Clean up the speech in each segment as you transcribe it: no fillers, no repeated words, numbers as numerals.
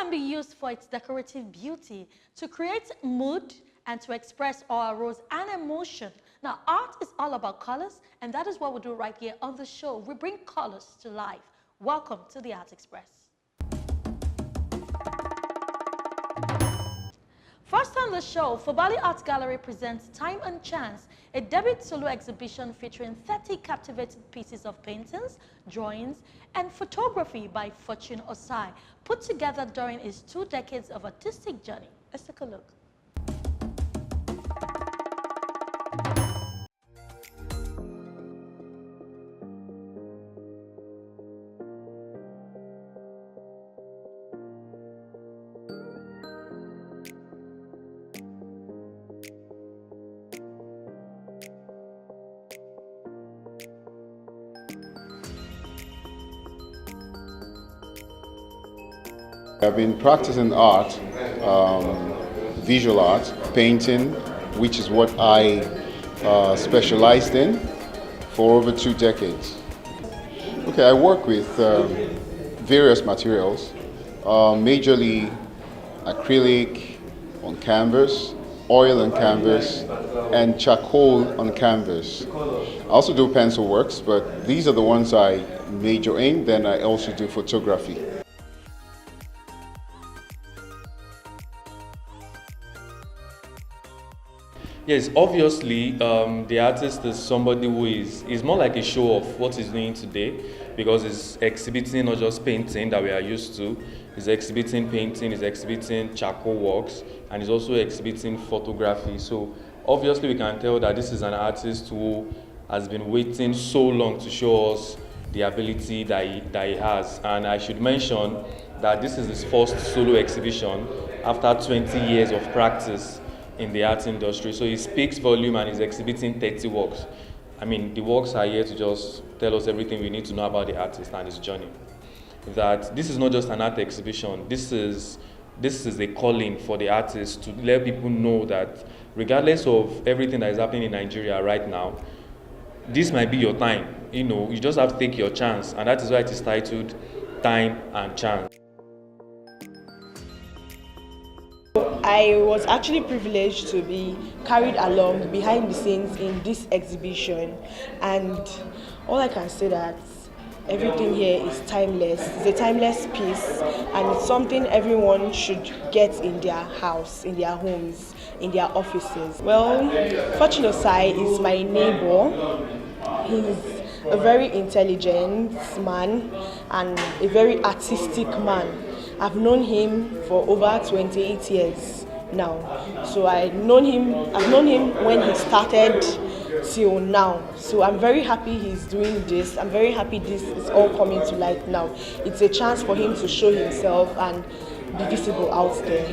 can be used for its decorative beauty, to create mood, and to express or arouse an emotion. Now, art is all about colors, and that is what we do right here on the show. We bring colors to life. Welcome to the Art Express. First on the show, Fobali Art Gallery presents Time and Chance, a debut solo exhibition featuring 30 captivating pieces of paintings, drawings, and photography by Fortune Osai, put together during his 2 decades of artistic journey. Let's take a look. I've been practicing art, visual art, painting, which is what I specialized in for over 2 decades. Okay, I work with various materials, majorly acrylic on canvas, oil on canvas, and charcoal on canvas. I also do pencil works, but these are the ones I major in. Then I also do photography. Yes, obviously, the artist is somebody who is more like a show of what he's doing today, because he's exhibiting not just painting that we are used to, he's exhibiting painting, he's exhibiting charcoal works, and he's also exhibiting photography. So obviously we can tell that this is an artist who has been waiting so long to show us the ability that he has. And I should mention that this is his first solo exhibition after 20 years of practice in the art industry. So he speaks volume and is exhibiting 30 works. I mean, the works are here to just tell us everything we need to know about the artist and his journey. That this is not just an art exhibition, this is a calling for the artist to let people know that regardless of everything that is happening in Nigeria right now, this might be your time. You know, you just have to take your chance, and that is why it is titled Time and Chance. I was actually privileged to be carried along behind the scenes in this exhibition, and all I can say that everything here is timeless. It's a timeless piece, and it's something everyone should get in their house, in their homes, in their offices. Well, Fortune Osai is my neighbor. He's a very intelligent man and a very artistic man. I've known him for over 28 years now. So I've known him when he started till now. So I'm very happy he's doing this. I'm very happy this is all coming to light now. It's a chance for him to show himself and be visible out there.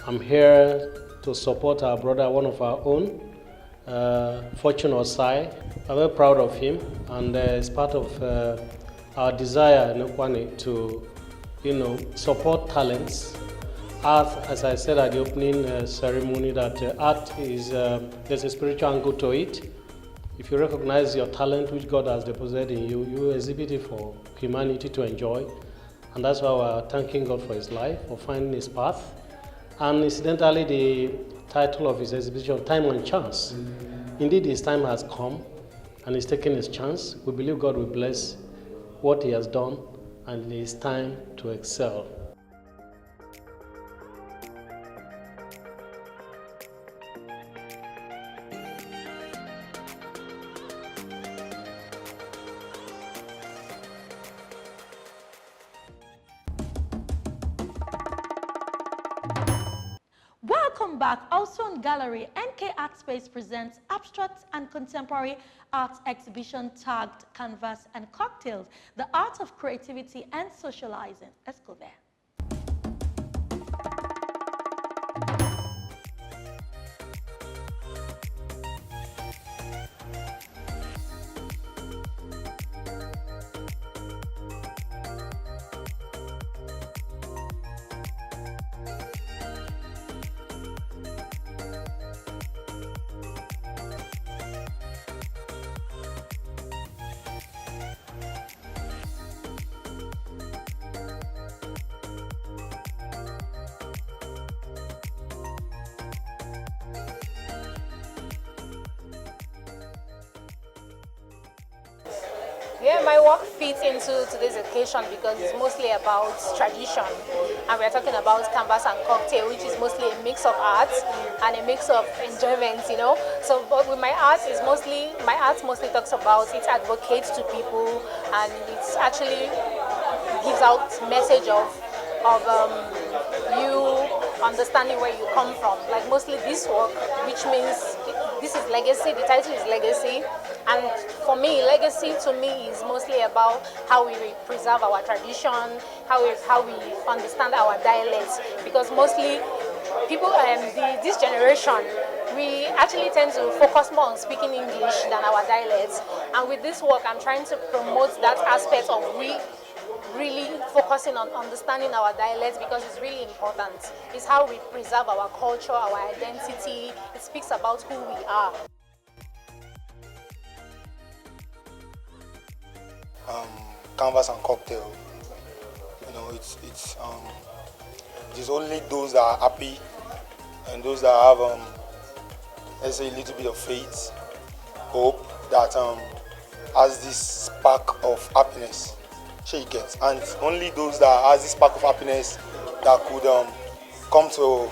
I'm here to support our brother, one of our own, Fortune Osai. I'm very proud of him, and it's part of our desire in Okwane to, support talents. Art, as I said at the opening ceremony, that art is there's a spiritual angle to it. If you recognize your talent, which God has deposited in you, you exhibit it for humanity to enjoy, and that's why we're thanking God for his life, for finding his path. And incidentally, the title of his exhibition, Time and Chance. Indeed, his time has come, and he's taking his chance. We believe God will bless what he has done, and it is time to excel. Welcome back. Also on gallery, NK Art Space presents abstract and contemporary art exhibition tagged Canvas and Cocktails, the art of creativity and socializing. Let's go there. Yeah, my work fits into today's occasion because it's mostly about tradition, and we're talking about canvas and cocktail, which is mostly a mix of art and a mix of enjoyment, you know. So, but with my art mostly talks about, it advocates to people, and it's actually gives out message of you understanding where you come from. Like mostly this work, which means this is legacy. The title is legacy, and for me, legacy to me is mostly about how we preserve our tradition, how we understand our dialects. Because mostly people, this generation, we actually tend to focus more on speaking English than our dialects. And with this work, I'm trying to promote that aspect of really focusing on understanding our dialects, because it's really important. It's how we preserve our culture, our identity. It speaks about who we are. Canvas and cocktail, it's only those that are happy and those that have let's say a little bit of faith, hope, that has this spark of happiness. Sure, you get, and only those that has this spark of happiness that could come to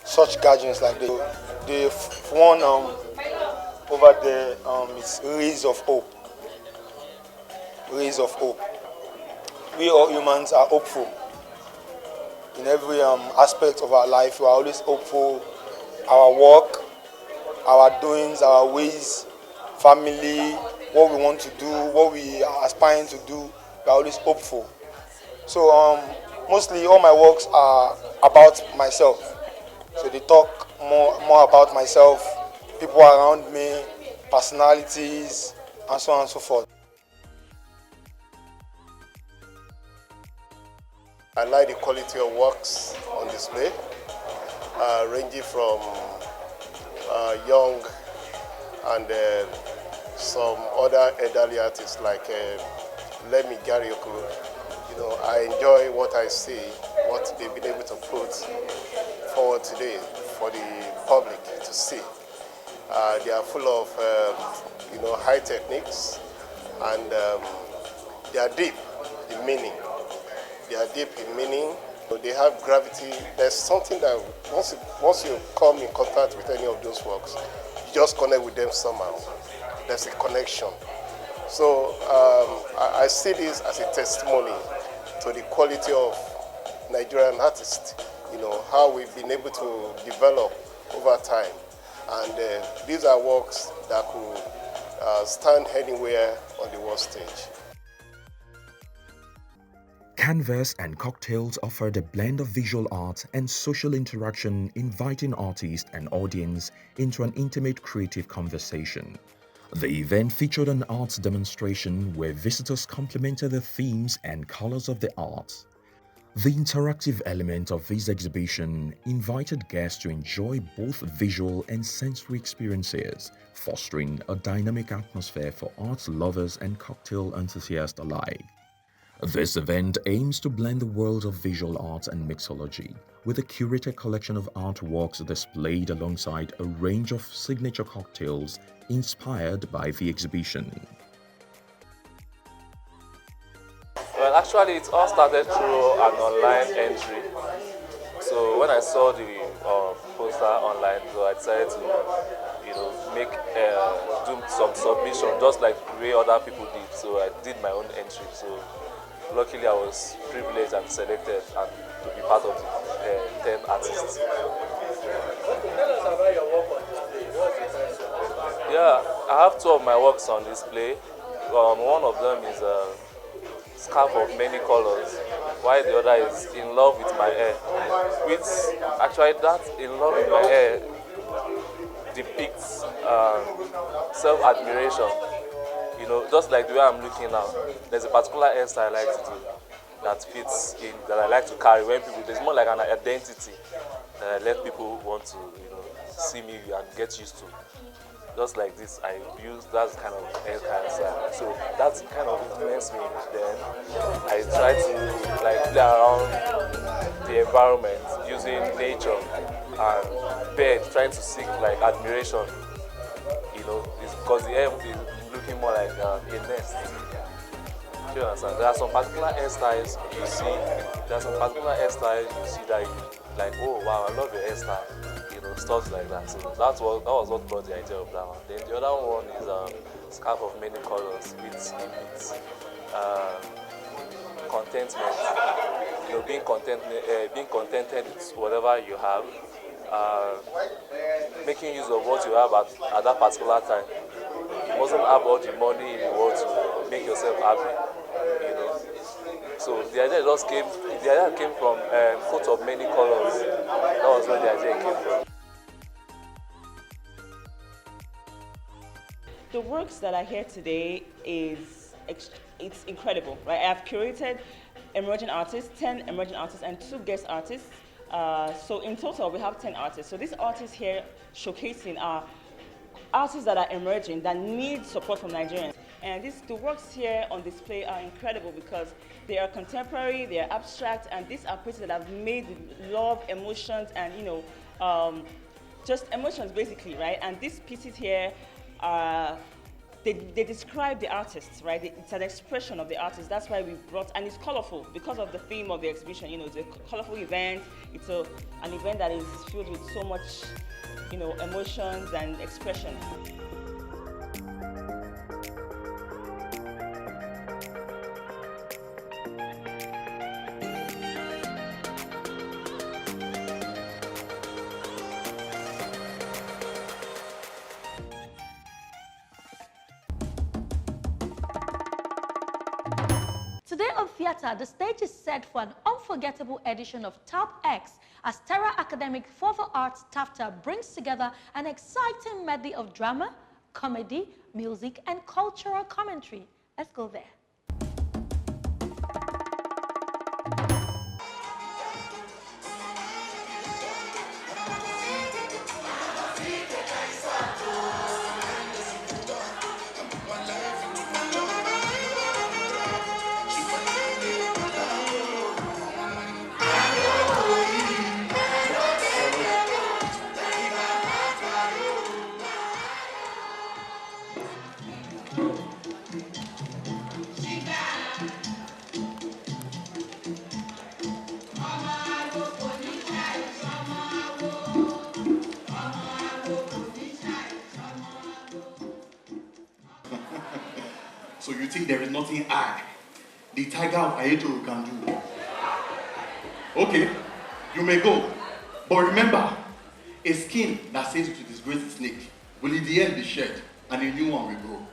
such gatherings like this. The one over there, it's rays of hope. Rays of hope. We all humans are hopeful. In every aspect of our life, we are always hopeful. Our work, our doings, our ways, family, what we want to do, what we are aspiring to do, we are always hopeful. So mostly all my works are about myself. So they talk more about myself, people around me, personalities, and so on and so forth. I like the quality of works on display, ranging from young and some other elderly artists like Lemmy Garioku. I enjoy what I see, what they've been able to put forward today for the public to see. They are full of high techniques, and they are deep in meaning. They are deep in meaning. They have gravity. There's something that once you come in contact with any of those works, you just connect with them somehow. There's a connection. So I see this as a testimony to the quality of Nigerian artists. How we've been able to develop over time, and these are works that could stand anywhere on the world stage. Canvas and Cocktails offered a blend of visual art and social interaction, inviting artists and audience into an intimate creative conversation. The event featured an arts demonstration where visitors complimented the themes and colors of the art. The interactive element of this exhibition invited guests to enjoy both visual and sensory experiences, fostering a dynamic atmosphere for art lovers and cocktail enthusiasts alike. This event aims to blend the world of visual art and mixology, with a curated collection of artworks displayed alongside a range of signature cocktails inspired by the exhibition. Well, actually, it all started through an online entry. So when I saw the poster online, so I decided to, do some submission, just like the way other people did. So I did my own entry. So luckily, I was privileged and selected and to be part of the 10 artists. Tell us about your work on display. What's the title? Yeah, I have 2 of my works on display. One of them is a scarf of many colors, while the other is In Love with My Hair. Which actually, that In Love with My Hair depicts self-admiration. Just like the way I'm looking now, there's a particular hairstyle I like to do that fits in, that I like to carry when people, there's more like an identity that I let people want to, see me and get used to. Just like this, I use that kind of hairstyle. So that kind of influenced me. Then I try to play around the environment using nature and birds, trying to seek admiration. It's because the hair is looking more like a nest. Do you understand? There are some particular hairstyles you see. There are some particular hairstyles you see that you like. Oh wow, I love your hairstyle. You know, stuff like that. So that was what brought the idea of that one. Then the other one is scarf of many colors. It's contentment. You know, being contented with whatever you have. Making use of what you have at that particular time. You mustn't have all the money in the world to make yourself happy, you know. So the idea came from coat of many colors. That was where the idea came from. The works that are here today it's incredible, right? I have curated emerging artists, 10 emerging artists and 2 guest artists. So in total, we have 10 artists. So these artists here showcasing are artists that are emerging, that need support from Nigerians. And the works here on display are incredible because they are contemporary, they are abstract, and these are pieces that have made love, emotions, and just emotions basically, right? And these pieces here are they describe the artists, right? It's an expression of the artist. That's why we brought, and it's colorful because of the theme of the exhibition. You know, it's a colorful event. It's an event that is filled with so much, emotions and expression. Today on Theatre, the stage is set for an unforgettable edition of Top X as Terra Academic for the Arts TAFTA brings together an exciting medley of drama, comedy, music, and cultural commentary. Let's go there. So you think there is nothing I, the tiger of Ayeto, can do? Okay, you may go. But remember, a skin that says to disgrace the snake will in the end be shed, and a new one will grow.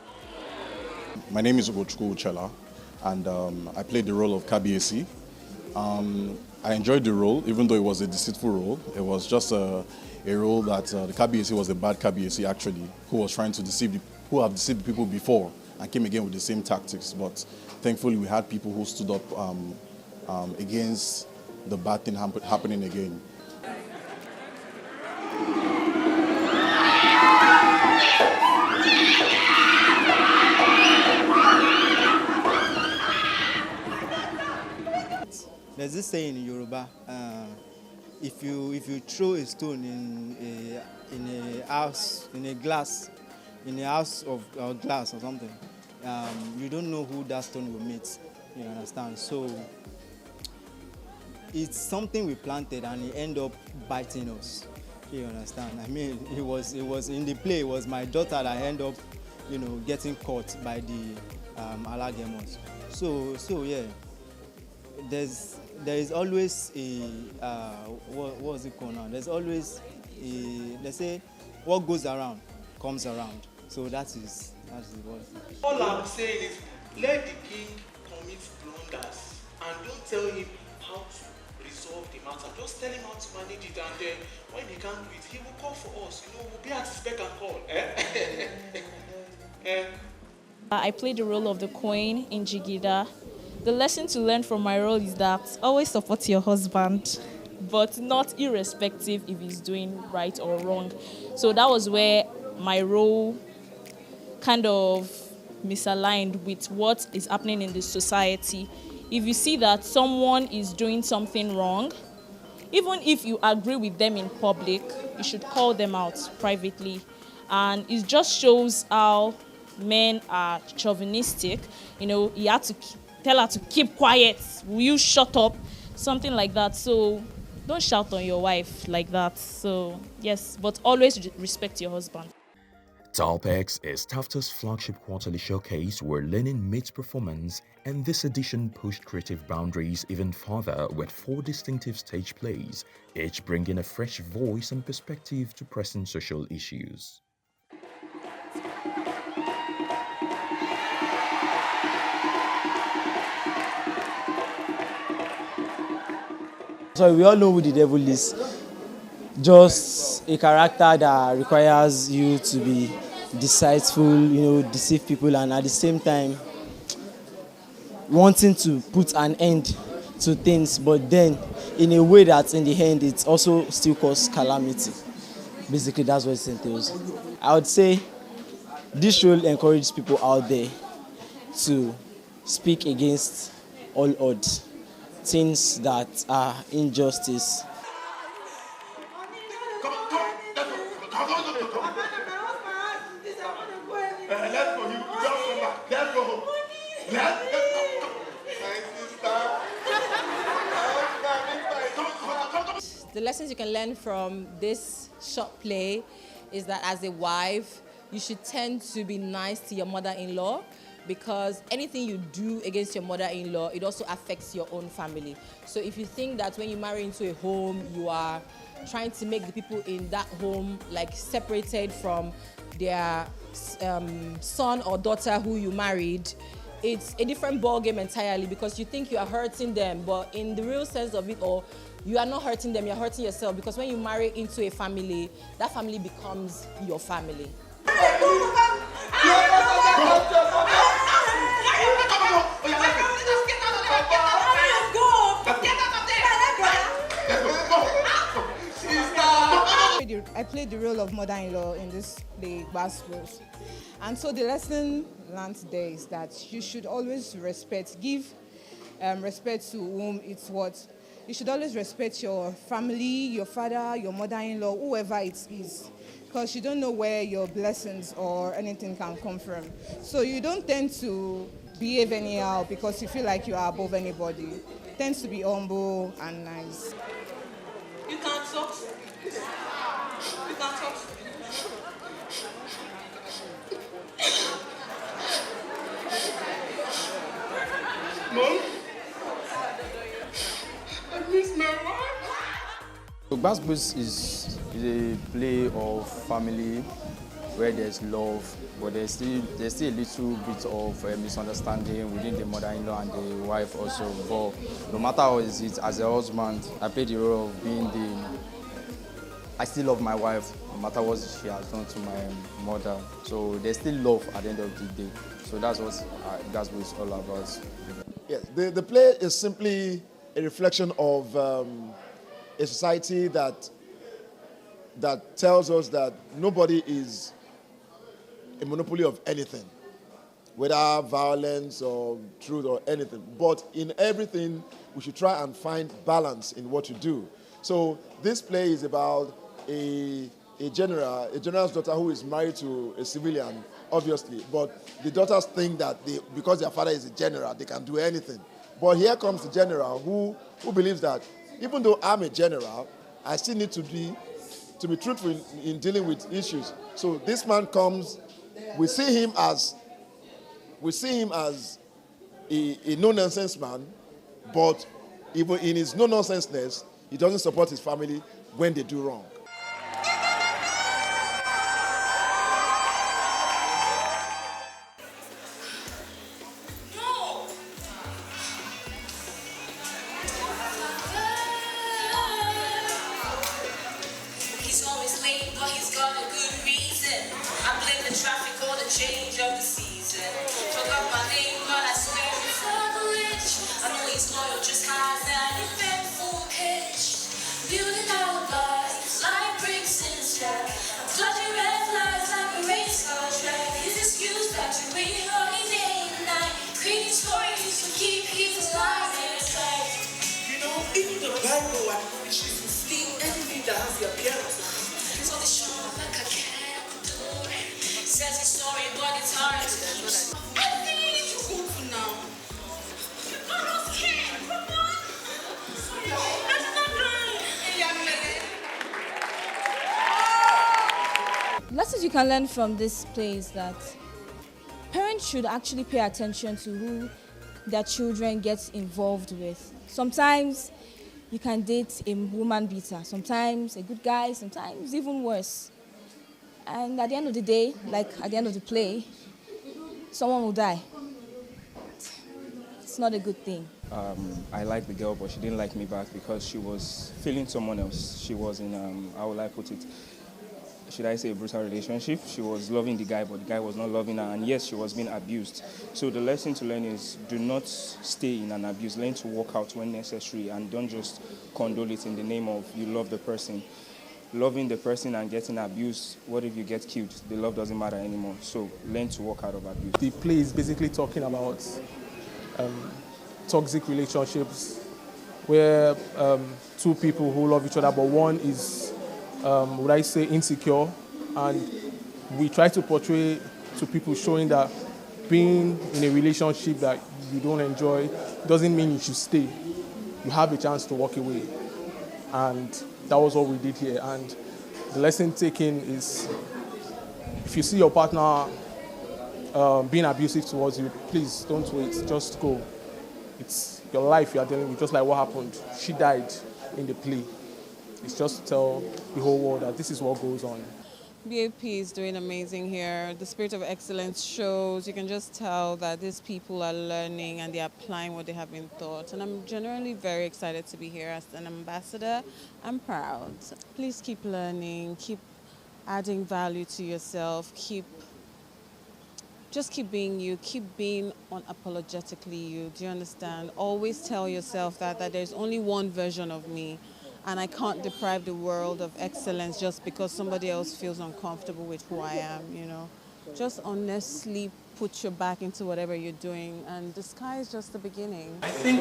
My name is Ugochukwu Uchela, and I played the role of Kabiesi. I enjoyed the role, even though it was a deceitful role. It was just a role that the Kabiesi was a bad Kabiesi, actually, who was trying to who have deceived people before and came again with the same tactics. But thankfully, we had people who stood up against the bad thing happening again. There's this saying in Yoruba, if you throw a stone in a house, in a house of glass or something, you don't know who that stone will meet. You understand? So it's something we planted and it ended up biting us. You understand? I mean, it was in the play. It was my daughter that ended up, getting caught by the alagemos. So yeah. There is always a what's it called now? There's always let's say what goes around comes around. So that's what. All I'm saying is let the king commit blunders and don't tell him how to resolve the matter. Just tell him how to manage it, and then when he can't do it, he will call for us. We'll be at his beck and call. I played the role of the queen in Jigida. The lesson to learn from my role is that always support your husband, but not irrespective if he's doing right or wrong. So that was where my role kind of misaligned with what is happening in the society. If you see that someone is doing something wrong, even if you agree with them in public, you should call them out privately. And it just shows how men are chauvinistic. He had to tell her to keep quiet. Will you shut up? Something like that. So don't shout on your wife like that. So yes, but always respect your husband. Talpex is Tafta's flagship quarterly showcase where learning meets performance, and this edition pushed creative boundaries even further with 4 distinctive stage plays, each bringing a fresh voice and perspective to pressing social issues. So we all know who the devil is. Just a character that requires you to be deceitful, deceive people, and at the same time wanting to put an end to things, but then in a way that in the end it also still causes calamity. Basically, that's what it entails. I would say this role encourages people out there to speak against all odds, things that are injustice. The lessons you can learn from this short play is that as a wife, you should tend to be nice to your mother-in-law, because anything you do against your mother-in-law, it also affects your own family. So if you think that when you marry into a home, you are trying to make the people in that home like separated from their son or daughter who you married, it's a different ballgame entirely, because you think you are hurting them, but in the real sense of it all, you are not hurting them, you're hurting yourself, because when you marry into a family, that family becomes your family. I played the role of mother-in-law in this play, Basketballs. And so the lesson learned there is that you should always give respect to whom it's what. You should always respect your family, your father, your mother-in-law, whoever it is, because you don't know where your blessings or anything can come from. So you don't tend to behave anyhow because you feel like you are above anybody. You tend to be humble and nice. You can't talk. You can't talk. Mom? I miss my wife. So Basketballs is a play of family where there's love, but there's still a little bit of misunderstanding within the mother-in-law and the wife also. But no matter how it is, as a husband, I play the role of being I still love my wife, no matter what she has done to my mother. So there's still love at the end of the day. So that's what Basketballs is all about. Yes, the play is simply a reflection of a society that tells us that nobody is a monopoly of anything, whether violence or truth or anything. But in everything, we should try and find balance in what you do. So this play is about a general's daughter who is married to a civilian, obviously. But the daughters think that because their father is a general, they can do anything. But here comes the general who believes that even though I'm a general, I still need to be truthful in dealing with issues. So this man comes, we see him as a no-nonsense man, but even in his no-nonsenseness, he doesn't support his family when they do wrong. He's always late, but he's got a good reason. I blame the traffic or the change of the season. Forgot my name, but I swear it's a glitch. I know he's loyal, just has that eventful pitch. Building alibis like bricks in a stack. I'm flashing red flags like a race car track. His excuse that you wait on me day and night. Creating stories to keep his life in sight. You know, even the Bible admonishes to flee anything that has the appearance of So the show like a cat at the door. Says a story, but it's hard to Lessons you can learn from this play is that parents should actually pay attention to who their children get involved with. Sometimes you can date a woman beater, sometimes a good guy, sometimes even worse. And at the end of the day, like at the end of the play, someone will die. It's not a good thing. I liked the girl, but she didn't like me back because she was feeling someone else. She was in, how will I put it? Should I say a brutal relationship? She was loving the guy, but the guy was not loving her, and yes, she was being abused. So the lesson to learn is do not stay in an abuse. Learn to walk out when necessary, and don't just condole it in the name of you love the person. Loving the person and getting abused, what if you get killed? The love doesn't matter anymore. So learn to walk out of abuse. The play is basically talking about toxic relationships where two people who love each other, but one is, would I say, insecure. And we try to portray to people showing that being in a relationship that you don't enjoy doesn't mean you should stay. You have a chance to walk away. And that was what we did here. And the lesson taken is if you see your partner being abusive towards you, please don't wait, just go. It's your life you are dealing with, just like what happened. She died in the play. It's just to tell the whole world that this is what goes on. BAP is doing amazing here. The spirit of excellence shows. You can just tell that these people are learning and they're applying what they have been taught. And I'm generally very excited to be here as an ambassador. I'm proud. Please keep learning, keep adding value to yourself, just keep being you, keep being unapologetically you. Do you understand? Always tell yourself that there's only one version of me. And I can't deprive the world of excellence just because somebody else feels uncomfortable with who I am, you know. Just honestly put your back into whatever you're doing, and the sky is just the beginning. I think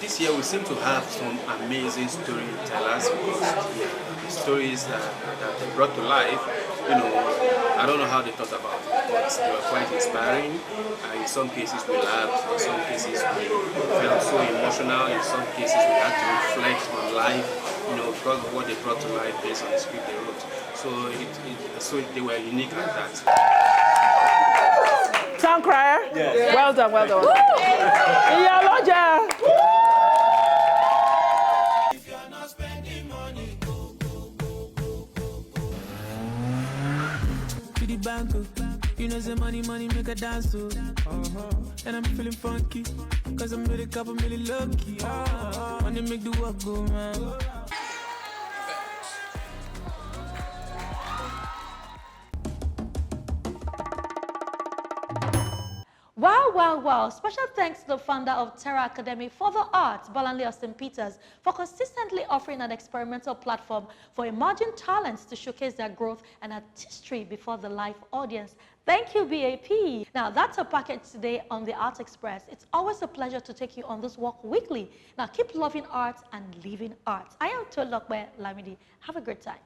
this year we seem to have some amazing storytellers because the stories that they brought to life, you know, I don't know how they thought about it, but they were quite inspiring. In some cases we laughed, in some cases we felt so emotional, in some cases we had to reflect on life, you know, because of what they brought to life based on the script they wrote. So they were unique like that. Sound crier? Yes. Well done, well done. Yeah, Lodger. To the bank, you know, say money make a dance to. And I'm feeling funky, cause I'm with a couple million lucky. Money make the work go, man. Wow, wow, wow. Special thanks to the founder of Terra Academy for the Arts, Bolanle Austin Peters, for consistently offering an experimental platform for emerging talents to showcase their growth and artistry before the live audience. Thank you, BAP. Now, that's a package today on the Art Express. It's always a pleasure to take you on this walk weekly. Now, keep loving art and living art. I am Tolokwe Lamidi. Have a great time.